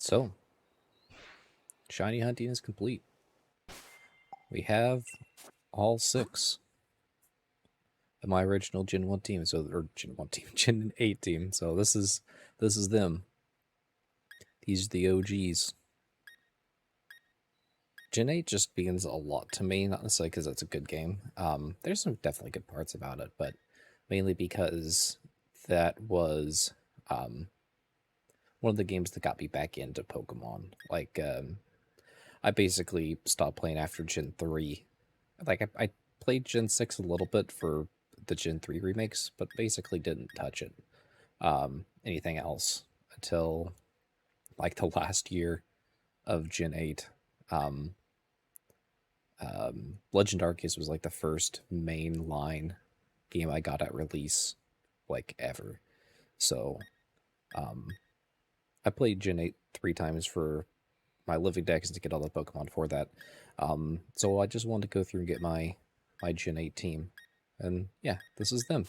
So, shiny hunting is complete. We have all 6 of my original Gen 1 team, or Gen 1 team, Gen 8 team. So this is them. These are the OGs. Gen 8 just means a lot to me, not necessarily because it's a good game. There's some definitely good parts about it, but mainly because that was one of the games that got me back into Pokemon. Like, I basically stopped playing after Gen 3. Like, I played Gen 6 a little bit for the Gen 3 remakes, but basically didn't touch it. Anything else until like the last year of Gen 8. Legend Arceus was like the first mainline game I got at release, like ever. So, I played Gen 8 3 times for my living decks to get all the Pokemon for that. So I just wanted to go through and get my Gen 8 team. And yeah, this is them.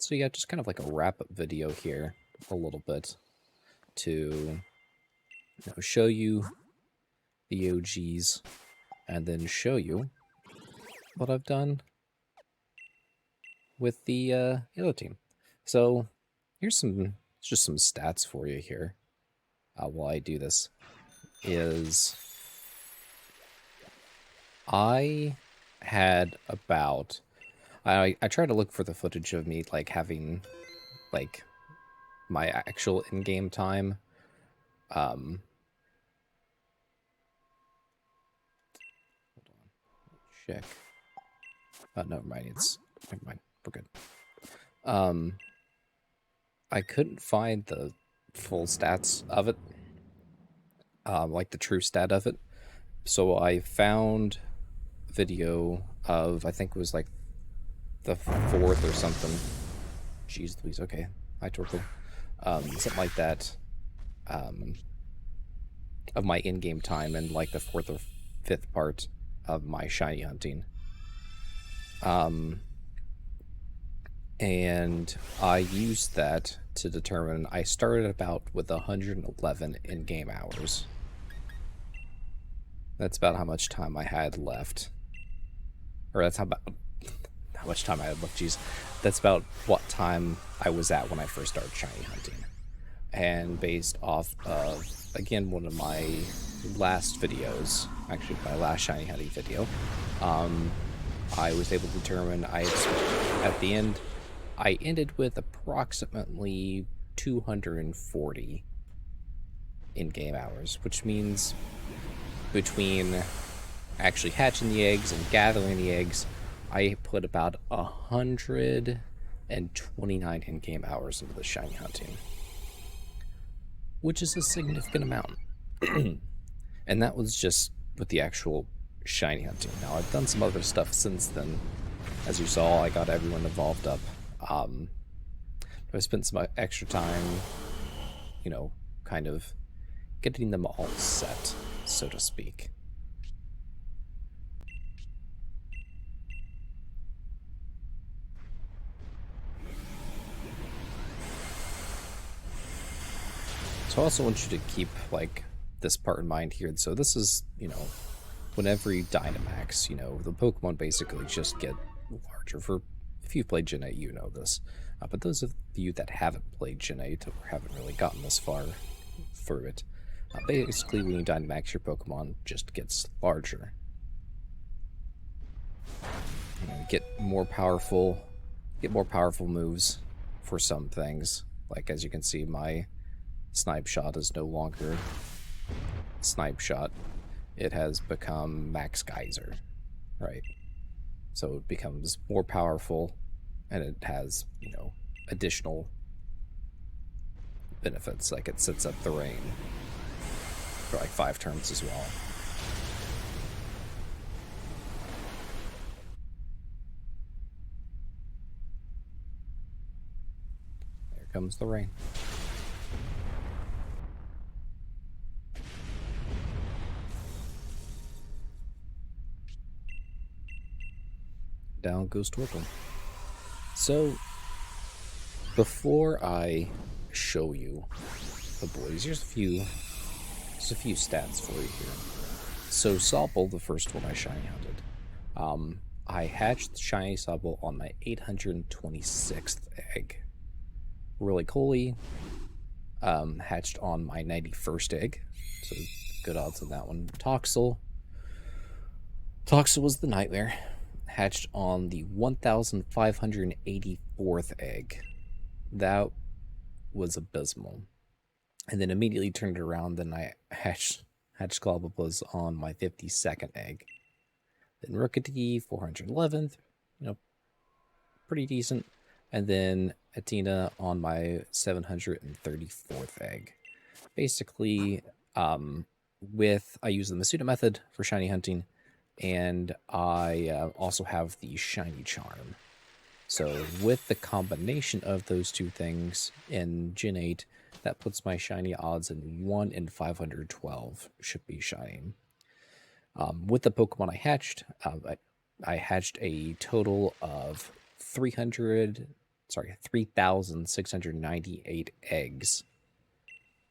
So yeah, just kind of like a wrap-up video here, a little bit, to show you the OGs, and then show you what I've done with the other team. So here's just some stats for you here. While I do this, is I had about I try to look for the footage of me like having like my actual in-game time. Hold on. Check. Never mind. Never mind. We're good. I couldn't find the full stats of it, like the true stat of it. So I found a video of, I think it was like the 4th or something. Jeez Louise, okay. Hi, Torkel. Something like that. Of my in-game time and like the 4th or 5th part of my shiny hunting. And I used that to determine, I started about with 111 in-game hours. That's about how much time I had left. Or that's how much time I had left, jeez. That's about what time I was at when I first started shiny hunting. And based off of, again, one of my last videos, actually my last shiny hunting video, I was able to determine at the end, I ended with approximately 240 in-game hours, which means between actually hatching the eggs and gathering the eggs, I put about 129 in-game hours into the shiny hunting, which is a significant amount. And that was just with the actual shiny hunting. Now, I've done some other stuff since then. As you saw, I got everyone evolved up. I spent some extra time, you know, kind of getting them all set, so to speak. So I also want you to keep, like, this part in mind here. So this is, you know, whenever you dynamax, you know, the Pokemon basically just get larger. For if you've played Gen 8, you know this. But those of you that haven't played Gen 8 or haven't really gotten this far through it, basically when you dynamax, your Pokemon just gets larger. You know, get more powerful moves for some things. Like, as you can see, my Snipe Shot is no longer Snipe Shot. It has become Max Geyser, right? So it becomes more powerful, and it has, you know, additional benefits, like it sets up the rain for like 5 turns as well. There comes the rain. Down goes Tortle. So, before I show you the boys, here's a few stats for you here. So Sobble, the first one I shiny hunted, I hatched shiny Sobble on my 826th egg. Roly-Coly hatched on my 91st egg, so good odds on that one. Toxel was the nightmare. Hatched on the 1584th egg. That was abysmal. And then immediately turned it around. Then I hatched Globulus on my 52nd egg. Then Rookity, 411th, you know, pretty decent. And then Athena on my 734th egg. Basically, I use the Masuda method for shiny hunting, and I also have the shiny charm. So with the combination of those two things in Gen 8, that puts my shiny odds in 1 in 512 should be shining. With the Pokemon I hatched, I hatched a total of 3,698 eggs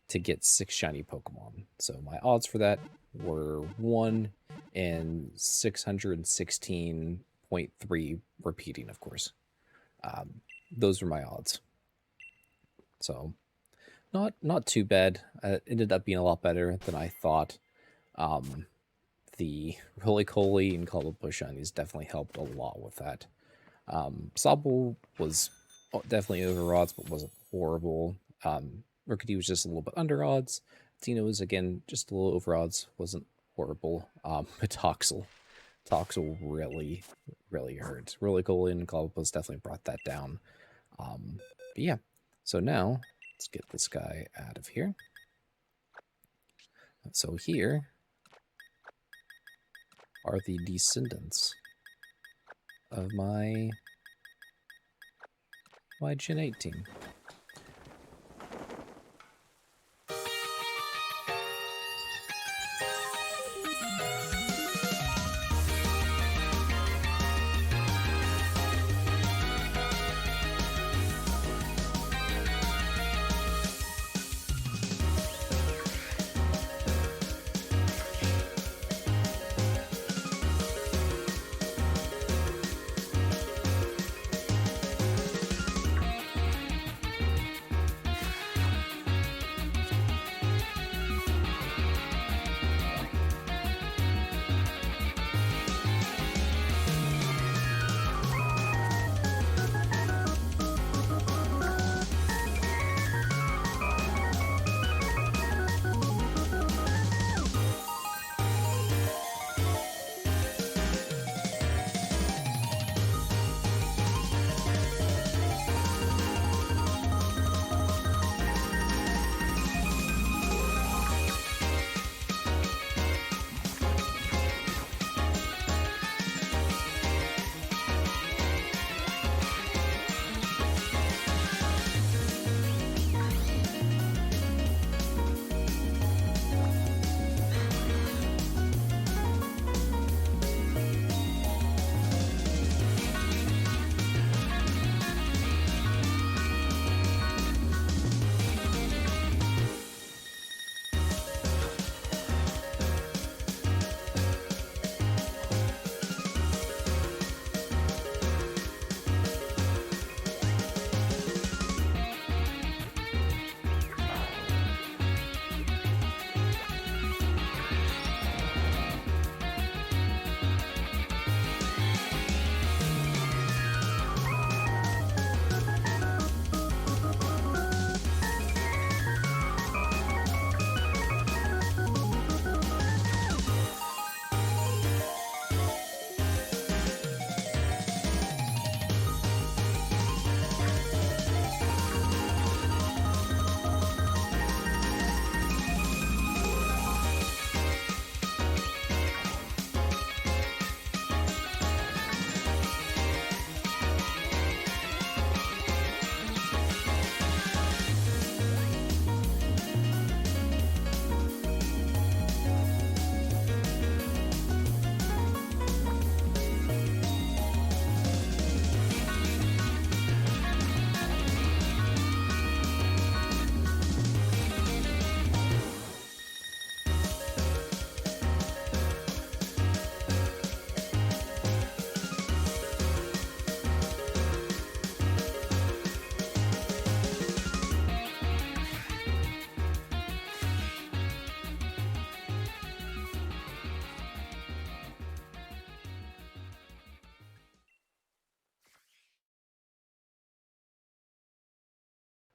to get 6 shiny Pokemon. So my odds for that were 1 in 616.3 repeating, of course. Those were my odds. So not too bad. It ended up being a lot better than I thought. The Roly-Coly and Cobbleblush shinies definitely helped a lot with that. Sobble was definitely over odds, but wasn't horrible. Rookity was just a little bit under odds. Tina was again just a little over odds, wasn't horrible. But Toxel really, really hurt. Really cool and Globus definitely brought that down. But yeah, so now let's get this guy out of here. So here are the descendants of my Gen 8 team.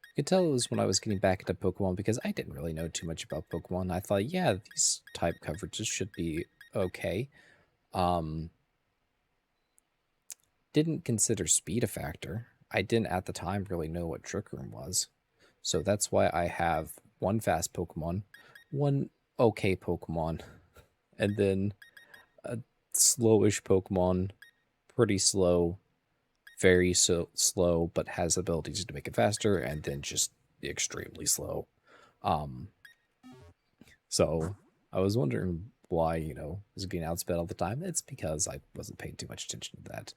I could tell it was when I was getting back into Pokemon because I didn't really know too much about Pokemon. I thought, yeah, these type coverages should be okay. Didn't consider speed a factor. I didn't at the time really know what Trick Room was. So that's why I have one fast Pokemon, one okay Pokemon, and then a slowish Pokemon, pretty slow, very slow, but has abilities to make it faster, and then just extremely slow. So I was wondering why, was getting outsped all the time. It's because I wasn't paying too much attention to that.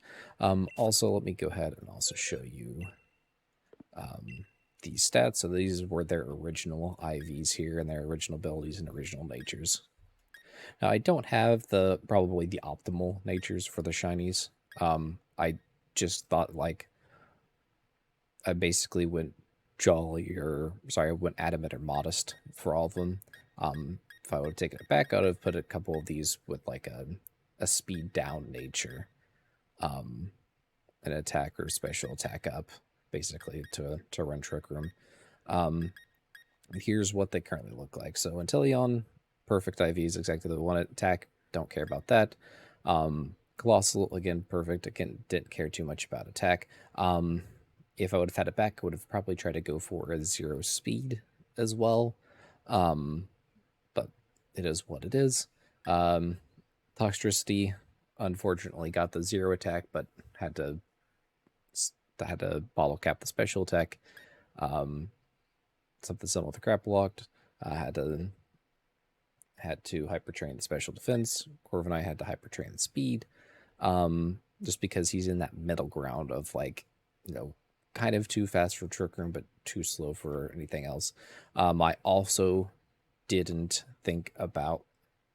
Also, let me go ahead and also show you these stats. So these were their original IVs here and their original abilities and original natures. Now I don't have probably the optimal natures for the shinies. I just thought like I basically went I went adamant or modest for all of them. If I would have taken it back, I would have put a couple of these with like a speed down nature. an attack or special attack up, basically, to run Trick Room. Here's what they currently look like. So Inteleon, perfect IVs, exactly the one attack. Don't care about that. Colossal, again, perfect. Again, didn't care too much about attack. If I would have had it back, I would have probably tried to go for a 0 speed as well. But it is what it is. Toxtricity, unfortunately, got the 0 attack, but had to bottle cap the special attack. Something similar with the Grapple Locked. Had to hyper train the special defense. Corviknight had to hyper train the speed. Just because he's in that middle ground of like, kind of too fast for Trick Room, but too slow for anything else. I also didn't think about,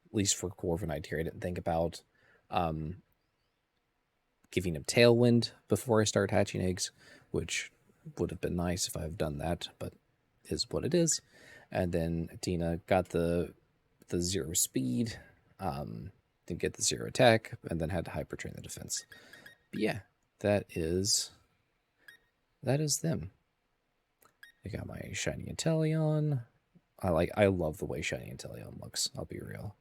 at least for Corviknight here, I didn't think about giving him Tailwind before I start hatching eggs, which would have been nice if I've done that, but is what it is. And then Tina got the 0 speed, didn't get the 0 attack, and then had to hyper train the defense. But yeah, that is them. I got my shiny Inteleon. I love the way shiny Inteleon looks, I'll be real.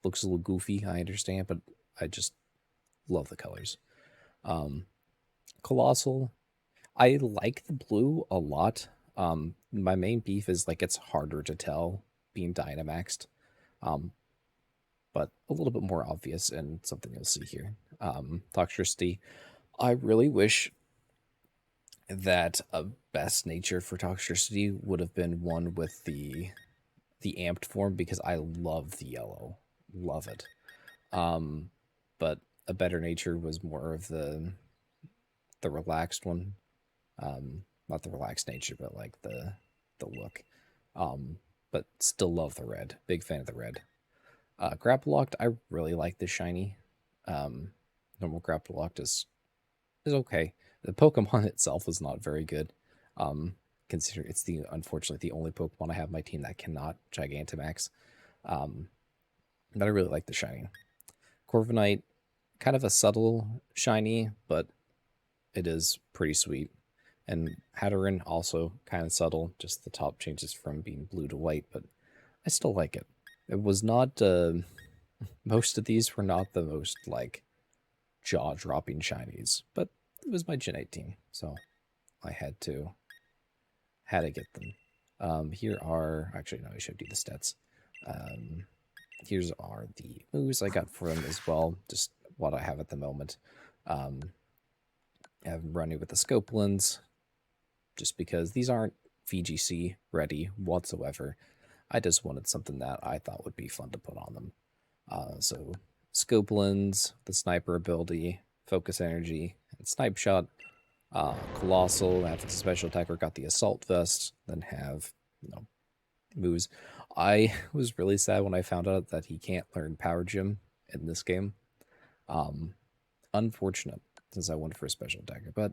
Looks a little goofy, I understand, but I just love the colors. Colossal, I like the blue a lot. My main beef is like it's harder to tell being Dynamaxed, but a little bit more obvious and something you'll see here. Toxtricity, I really wish that a best nature for Toxtricity would have been one with the amped form, because I love the yellow, love it. But a better nature was more of the relaxed one. Not the relaxed nature, but like the look. But still love the red. Big fan of the red. Grapple Locked, I really like the shiny. Normal Grapple Locked is okay. The Pokemon itself is not very good. Consider it's unfortunately the only Pokemon I have on my team that cannot Gigantamax. But I really like the shiny. Corviknight, kind of a subtle shiny, but it is pretty sweet. And Hatteran, also kind of subtle, just the top changes from being blue to white, but I still like it. It was not, most of these were not the most, like, jaw-dropping shinies, but it was my Gen 8 team, so I had to get them. Here are, actually, no, I should do the stats. Here's are the moves I got for them as well, just what I have at the moment. I'm running with the scope lens, just because these aren't VGC ready whatsoever. I just wanted something that I thought would be fun to put on them. So scope lens, the sniper ability, focus energy, and snipe shot. Colossal, after the special attacker, got the assault vest, then have, moves. I was really sad when I found out that he can't learn Power Gym in this game. Unfortunate, since I went for a special attacker, but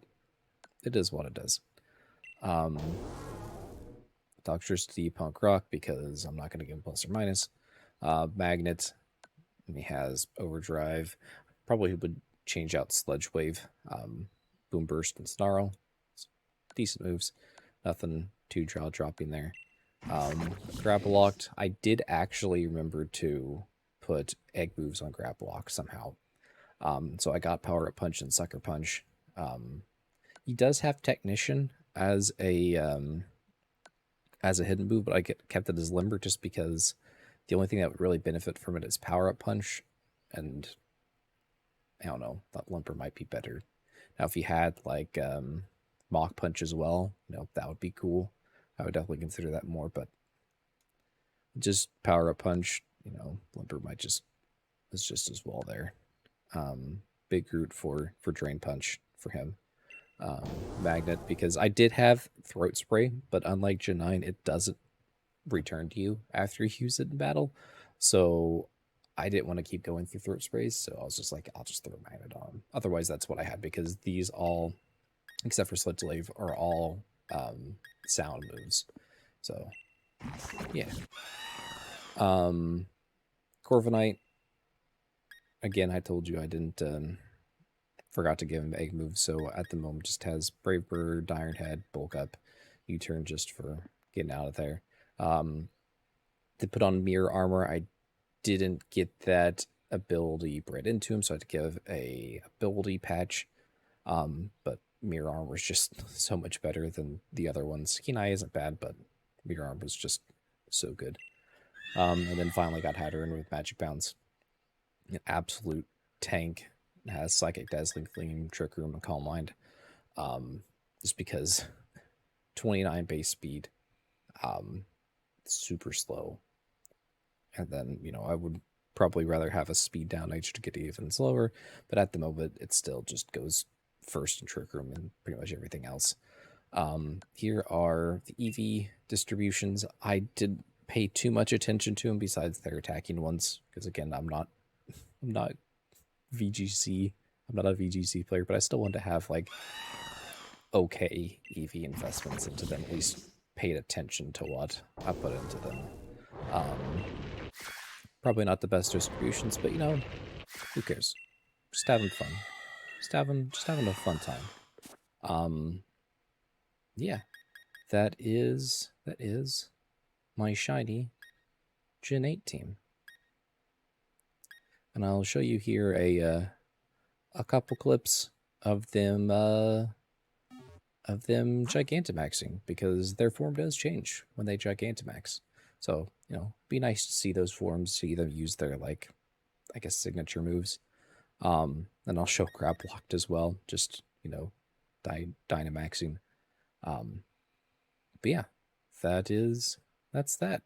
it is what it is. Toxtricity, Punk Rock, because I'm not going to give him plus or minus. Magnet, and he has Overdrive. Probably would change out Sludge Wave, Boom Burst, and Snarl. Decent moves. Nothing too jaw-dropping there. Grapple Locked, I did actually remember to put egg moves on Grapple Lock somehow. So I got Power Up Punch and Sucker Punch. He does have Technician as a hidden move, but I kept it as Limber just because the only thing that would really benefit from it is Power Up Punch, and I don't know, that Limber might be better. Now, if he had like Mach Punch as well, that would be cool. I would definitely consider that more, but just Power Up Punch, Limber is just as well there. Big root for Drain Punch for him. Magnet, because I did have Throat Spray, but unlike Gen 9, it doesn't return to you after you use it in battle. So I didn't want to keep going through Throat Sprays, so I was just like, I'll just throw Magnet on. Otherwise, that's what I had, because these all, except for Slit Glaive, are all sound moves. So, yeah. Corviknight, again, I told you I didn't forgot to give him egg moves, so at the moment just has Brave Bird, Iron Head, Bulk Up, U-turn just for getting out of there. To put on Mirror Armor, I didn't get that ability bred into him, so I had to give a ability patch. But Mirror Armor is just so much better than the other ones. Kenai isn't bad, but Mirror Armor is just so good. And then finally got Hatterin with Magic Bounce. An absolute tank. Has Psychic Dazzling Gleam, Trick Room, and Calm Mind. Just because 29 base speed, super slow. And then, I would probably rather have a speed down H to get even slower, but at the moment it still just goes first in Trick Room and pretty much everything else. Here are the EV distributions. I didn't pay too much attention to them besides their attacking ones, because again, I'm not VGC. I'm not a VGC player, but I still want to have like okay EV investments into them, at least paid attention to what I put into them. Probably not the best distributions, but who cares? Just having fun. Just having a fun time. Yeah. That is my shiny Gen 8 team. And I'll show you here a couple clips of them Gigantamaxing, because their form does change when they Gigantamax. So, be nice to see those forms, see them use their, like, I guess, signature moves. And I'll show Crab Blocked as well, just, Dynamaxing. But yeah, that's that.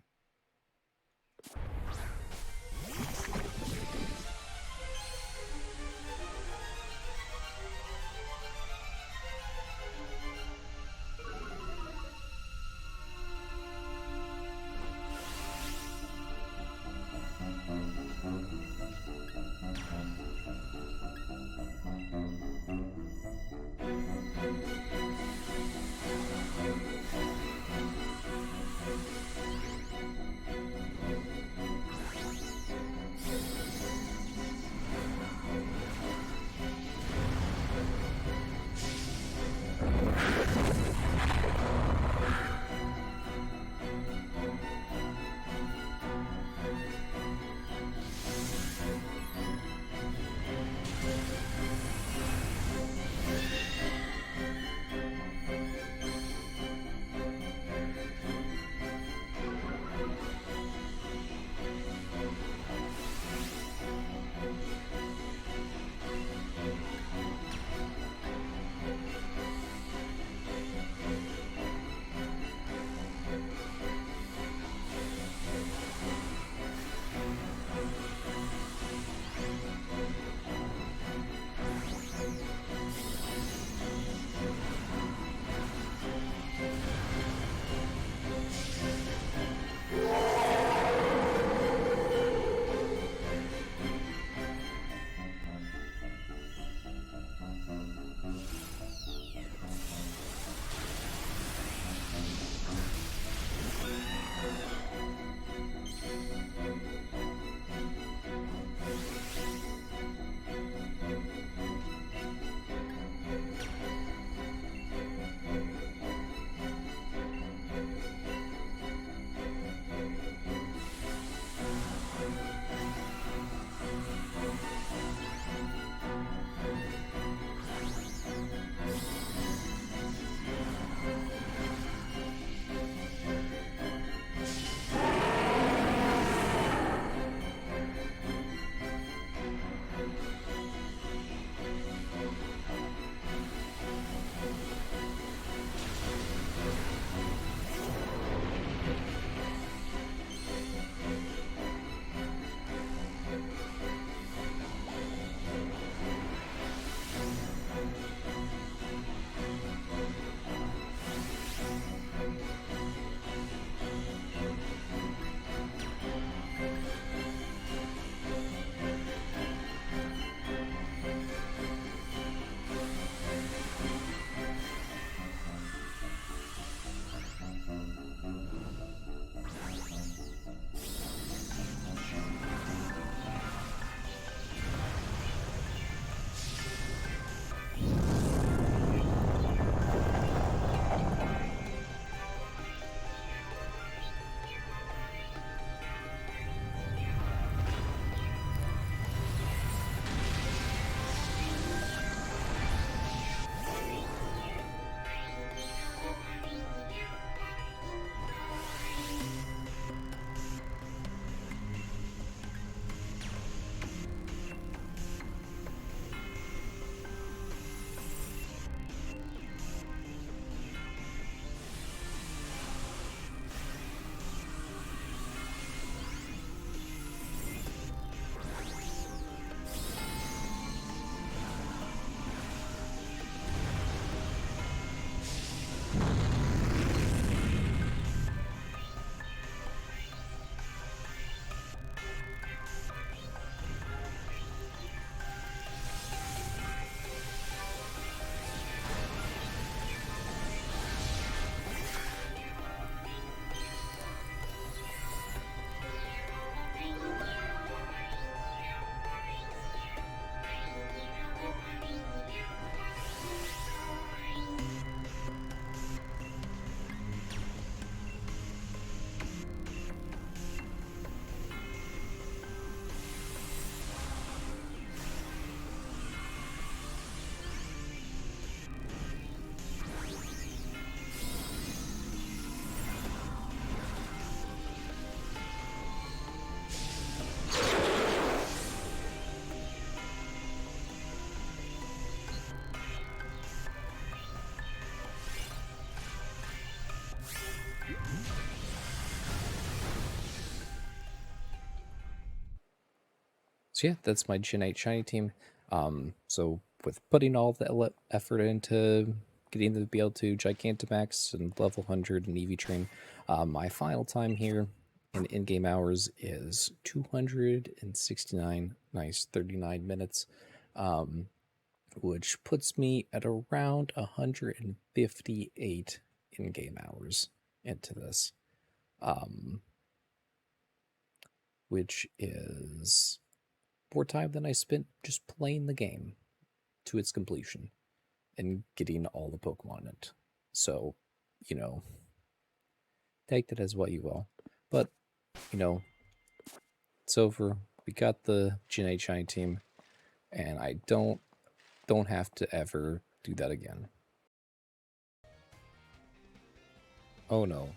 So yeah, that's my Gen 8 Shiny team. So with putting all the effort into getting to be able to Gigantamax and level 100 and EV Train, my final time here in-game hours is 269, nice 39 minutes, which puts me at around 158 in-game hours into this, which is more time than I spent just playing the game to its completion and getting all the Pokemon in it. So, you know, take that as what you will. But, you know, it's over. We got the Gen 8 Shiny team, and I don't have to ever do that again. Oh no.